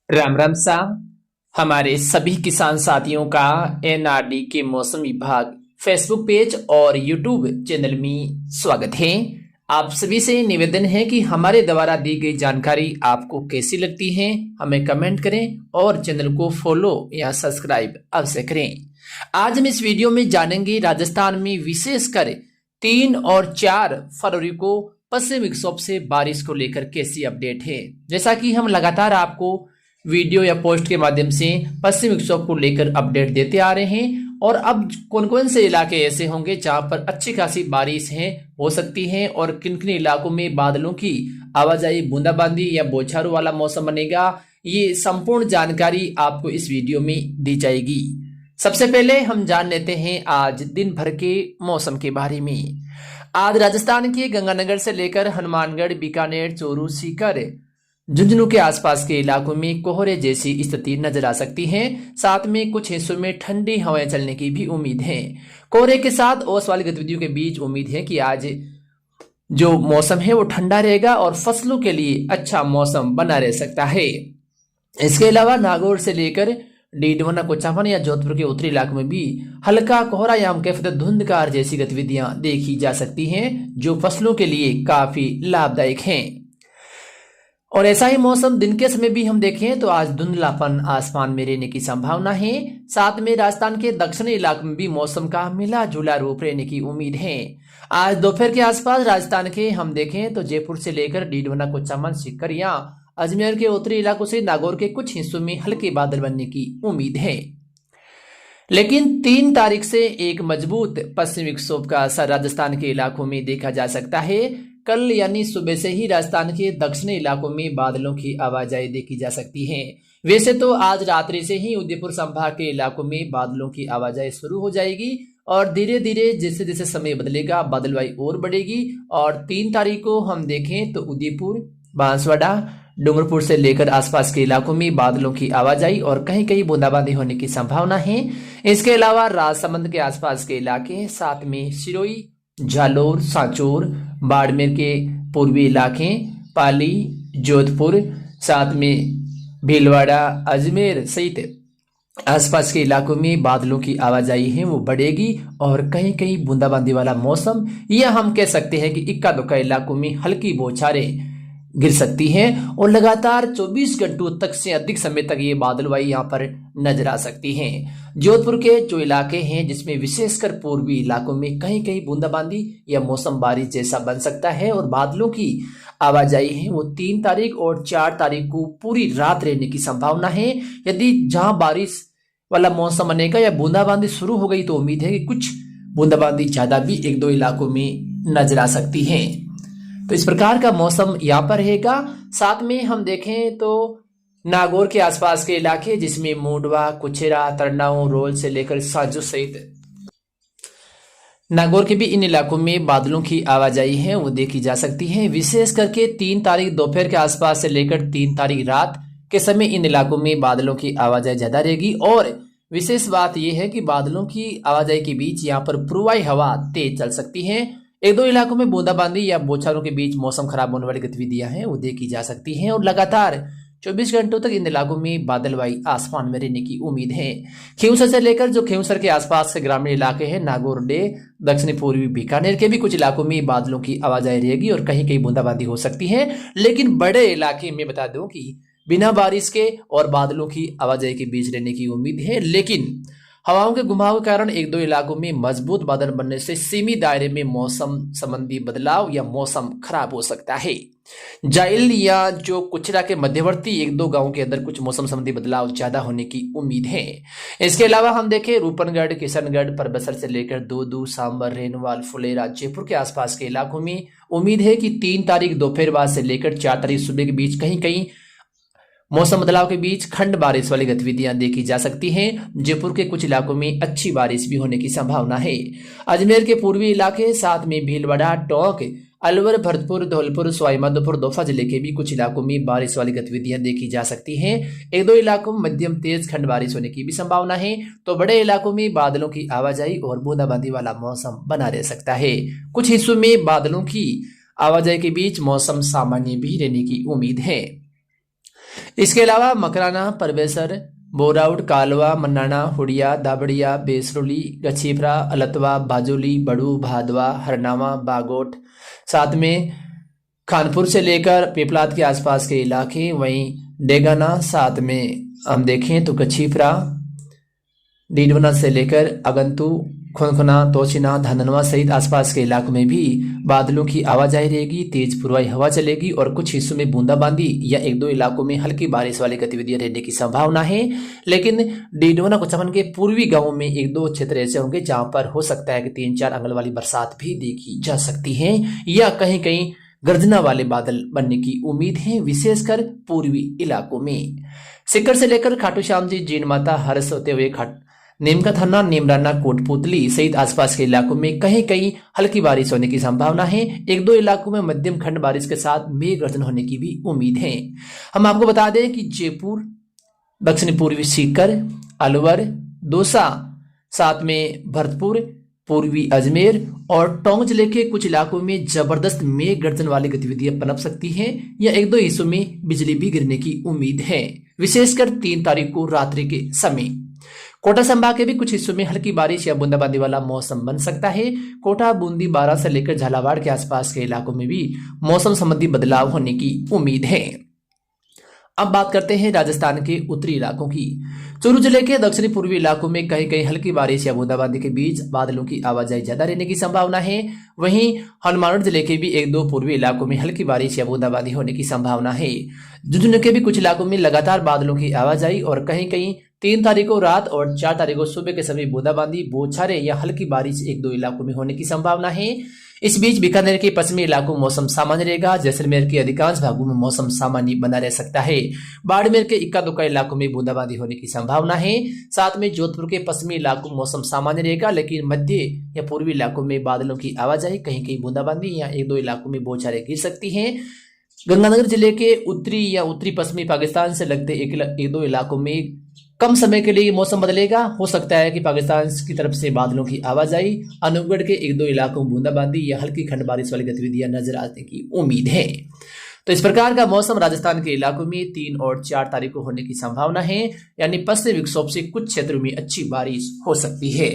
राम राम साहब। हमारे सभी किसान साथियों का एनआरडी के मौसम विभाग फेसबुक पेज और यूट्यूब चैनल में स्वागत है। आप सभी से निवेदन है कि हमारे द्वारा दी गई जानकारी आपको कैसी लगती है, हमें कमेंट करें और चैनल को फॉलो या सब्सक्राइब अवश्य करें। आज हम इस वीडियो में जानेंगे राजस्थान में विशेषकर 3 और 4 फरवरी को पश्चिमी विक्षोभ से बारिश को लेकर कैसी अपडेट है। जैसा कि हम लगातार आपको वीडियो या पोस्ट के माध्यम से पश्चिमी विक्षोभ को लेकर अपडेट देते आ रहे हैं और अब कौन कौन से इलाके ऐसे होंगे जहां पर अच्छी खासी बारिश हो सकती है और किन किन इलाकों में बादलों की आवाजाही, बूंदाबांदी या बौछारों वाला मौसम बनेगा, ये संपूर्ण जानकारी आपको इस वीडियो में दी जाएगी। सबसे पहले हम जान लेते हैं आज दिन भर के मौसम के बारे में। आज राजस्थान के गंगानगर से लेकर हनुमानगढ़, बीकानेर, चूरू, सीकर, झुंझुनू के आसपास के इलाकों में कोहरे जैसी स्थिति नजर आ सकती है। साथ में कुछ हिस्सों में ठंडी हवाएं चलने की भी उम्मीद है। कोहरे के साथ ओस वाली गतिविधियों के बीच उम्मीद है कि आज जो मौसम है वो ठंडा रहेगा और फसलों के लिए अच्छा मौसम बना रह सकता है। इसके अलावा नागौर से लेकर डीडवाना, कुचामन या जोधपुर के उत्तरी इलाकों में भी हल्का कोहरा या हम कह सकते धुंधकार जैसी गतिविधियां देखी जा सकती हैं, जो फसलों के लिए काफी लाभदायक हैं। और ऐसा ही मौसम दिन के समय भी हम देखें तो आज धुंधलापन आसमान में रहने की संभावना है। साथ में राजस्थान के दक्षिणी इलाके में भी मौसम का मिला जुला रूप रहने की उम्मीद है। आज दोपहर के आसपास राजस्थान के हम देखें तो जयपुर से लेकर डीडवाना, कुचामन, सीकर या अजमेर के उत्तरी इलाकों से नागौर के कुछ हिस्सों में हल्के बादल बनने की उम्मीद है। लेकिन 3 तारीख से एक मजबूत पश्चिमी विक्षोभ का असर राजस्थान के इलाकों में देखा जा सकता है। कल यानी सुबह से ही राजस्थान के दक्षिणी इलाकों में बादलों की आवाजाही देखी जा सकती है। वैसे तो आज रात्रि से ही उदयपुर संभाग के इलाकों में बादलों की आवाजाही शुरू हो जाएगी और धीरे धीरे जैसे जैसे समय बदलेगा बादलवाई और बढ़ेगी। और 3 तारीख को हम देखें तो उदयपुर, बांसवाड़ा, डूंगरपुर से लेकर आसपास के इलाकों में बादलों की आवाजाही और कहीं कहीं बूंदाबांदी होने की संभावना है। इसके अलावा राजसमंद के आसपास के इलाके, साथ में सिरोही, जालोर, सांचौर, बाड़मेर के पूर्वी इलाके, पाली, जोधपुर, साथ में भीलवाड़ा, अजमेर सहित आसपास के इलाकों में बादलों की आवाजाही है वो बढ़ेगी और कहीं कहीं बूंदाबांदी वाला मौसम, या हम कह सकते हैं कि इक्का दुक्का इलाकों में हल्की बौछारें गिर सकती है और लगातार 24 घंटों तक से अधिक समय तक ये बादलवाई यहाँ पर नजर आ सकती हैं। जोधपुर के जो इलाके हैं जिसमें विशेषकर पूर्वी इलाकों में कहीं कहीं बूंदाबांदी या मौसम बारिश जैसा बन सकता है और बादलों की आवाजाही है वो 3 तारीख और 4 तारीख को पूरी रात रहने की संभावना है। यदि जहां बारिश वाला मौसम बनेगा या बूंदाबांदी शुरू हो गई तो उम्मीद है कि कुछ बूंदाबांदी ज्यादा भी 1-2 इलाकों में नजर आ सकती है। तो इस प्रकार का मौसम यहाँ पर रहेगा। साथ में हम देखें तो नागौर के आसपास के इलाके जिसमें मूंडवा, कुचेरा, तरनाऊ, रोल से लेकर साजो सहित नागौर के भी इन इलाकों में बादलों की आवाजाही है वो देखी जा सकती है। विशेष करके 3 तारीख दोपहर के आसपास से लेकर 3 तारीख रात के समय इन इलाकों में बादलों की आवाजाही ज्यादा रहेगी। और विशेष बात यह है कि बादलों की आवाजाही के बीच यहाँ पर पूर्वाई हवा तेज चल सकती है। 1-2 इलाकों में बूंदाबांदी या बौछारों के बीच मौसम खराब होने वाली गतिविधियां हैं वो देखी जा सकती हैं और लगातार 24 घंटों तक इन इलाकों में बादलवाई आसमान में रहने की उम्मीद है। खींवसर से लेकर जो खींवसर के आसपास के ग्रामीण इलाके हैं, नागौर, दक्षिणी पूर्वी बीकानेर के भी कुछ इलाकों में बादलों की आवाजाही रहेगी और कहीं कहीं बूंदाबांदी हो सकती है। लेकिन बड़े इलाके में बता दूं कि बिना बारिश के और बादलों की आवाजाही के बीच रहने की उम्मीद है। लेकिन हवाओं के घुमाव के कारण 1-2 इलाकों में मजबूत बादल बनने से सीमित दायरे में मौसम संबंधी बदलाव या मौसम खराब हो सकता है। जाइल या जो कुचरा के मध्यवर्ती 1-2 गांवों के अंदर कुछ मौसम संबंधी बदलाव ज्यादा होने की उम्मीद है। इसके अलावा हम देखें रूपनगढ़, किशनगढ़, परबसर से लेकर दूदू, सांबर, रेनवाल, फुलेरा, जयपुर के आसपास के इलाकों में उम्मीद है कि 3 तारीख दोपहर बाद से लेकर 4 तारीख सुबह के बीच कहीं कहीं मौसम बदलाव के बीच खंड बारिश वाली गतिविधियां देखी जा सकती हैं। जयपुर के कुछ इलाकों में अच्छी बारिश भी होने की संभावना है। अजमेर के पूर्वी इलाके, साथ में भीलवाड़ा, टोंक, अलवर, भरतपुर, धौलपुर, सवाईमाधोपुर, दौसा जिले के भी कुछ इलाकों में बारिश वाली गतिविधियां देखी जा सकती हैं। 1-2 इलाकों में मध्यम तेज खंड बारिश होने की भी संभावना है। तो बड़े इलाकों में बादलों की आवाजाही और बूंदाबांदी वाला मौसम बना रह सकता है। कुछ हिस्सों में बादलों की आवाजाही के बीच मौसम सामान्य भी रहने की उम्मीद है। इसके अलावा मकराना, परवेसर, बोराउड, कालवा, मन्नाना, हुडिया, दाबड़िया, बेसरोली, गछीफरा, अलतवा, बाजोली, बड़ू, भादवा, हरनावा, बागोट, साथ में खानपुर से लेकर पेपलाद के आसपास के इलाके, वहीं डेगाना, साथ में हम देखें तो गछीफरा, डीडवना से लेकर अगंतु, खुनखुना, तोशिना, धननवा सहित आसपास के इलाकों में भी बादलों की आवाजाही रहेगी। तेज पूर्वाई हवा चलेगी और कुछ हिस्सों में बूंदाबांदी या एक दो इलाकों में हल्की बारिश वाली गतिविधियां रहने की संभावना है। लेकिन डीडवना कुचामन के पूर्वी गांवों में एक दो क्षेत्र ऐसे होंगे जहां पर हो सकता है कि 3-4 अंगल वाली बरसात भी देखी जा सकती है या कहीं कहीं गर्जना वाले बादल बनने की उम्मीद है, विशेषकर पूर्वी इलाकों में। सिक्कर से लेकर खाटू श्याम जी, जीन माता, हर्ष होते हुए नीमका थाना, नीमराना, कोटपुतली सहित आसपास के इलाकों में कहीं कहीं हल्की बारिश होने की संभावना है। एक दो इलाकों में मध्यम खंड बारिश के साथ मेघ गर्जन होने की भी उम्मीद है। हम आपको बता दें कि जयपुर, दक्षिण पूर्वी सीकर, अलवर, दौसा, साथ में भरतपुर, पूर्वी अजमेर और टोंक जिले के कुछ इलाकों में जबरदस्त मेघ गर्जन वाली गतिविधियां पनप सकती हैं या एक दो हिस्सों में बिजली भी गिरने की उम्मीद है, विशेषकर 3 तारीख को रात्रि के समय। कोटा संभाग के भी कुछ हिस्सों में हल्की बारिश या बूंदाबांदी वाला मौसम बन सकता है। कोटा, बूंदी, बारां से लेकर झालावाड़ के आसपास के इलाकों में भी मौसम संबंधी बदलाव होने की उम्मीद है। अब बात करते हैं राजस्थान के उत्तरी इलाकों की। चूरू जिले के दक्षिणी पूर्वी इलाकों में कहीं कहीं हल्की बारिश या बूंदाबांदी के बीच बादलों की आवाजाही ज्यादा रहने की संभावना है। वहीं हनुमानगढ़ जिले के भी एक दो पूर्वी इलाकों में हल्की बारिश या बूंदाबांदी होने की संभावना है। झुंझुनू के भी कुछ इलाकों में लगातार बादलों की आवाजाही और कहीं कहीं 3 तारीख को रात और 4 तारीख को सुबह के समय बूंदाबांदी, बौछारें या हल्की बारिश एक दो इलाकों में होने की संभावना है। इस बीच बीकानेर के पश्चिमी इलाकों में मौसम सामान्य रहेगा। जैसलमेर के अधिकांश भागों में मौसम सामान्य बना रह सकता है। बाड़मेर के इक्का दुक्का इलाकों में बूंदाबांदी होने की संभावना है। साथ में जोधपुर के पश्चिमी इलाकों में मौसम सामान्य रहेगा, लेकिन मध्य या पूर्वी इलाकों में बादलों की आवाजाही, कहीं कहीं बूंदाबांदी या एक दो इलाकों में बौछारें गिर सकती है। गंगानगर जिले के उत्तरी या उत्तरी पश्चिमी पाकिस्तान से लगते एक दो इलाकों में कम समय के लिए मौसम बदलेगा। हो सकता है कि पाकिस्तान की तरफ से बादलों की आवाजाही, अनूपगढ़ के एक दो इलाकों में बूंदाबांदी या हल्की खंड बारिश वाली गतिविधियां नजर आने की उम्मीद है। तो इस प्रकार का मौसम राजस्थान के इलाकों में 3 और 4 तारीख को होने की संभावना है, यानी पश्चिमी विक्षोभ से कुछ क्षेत्रों में अच्छी बारिश हो सकती है।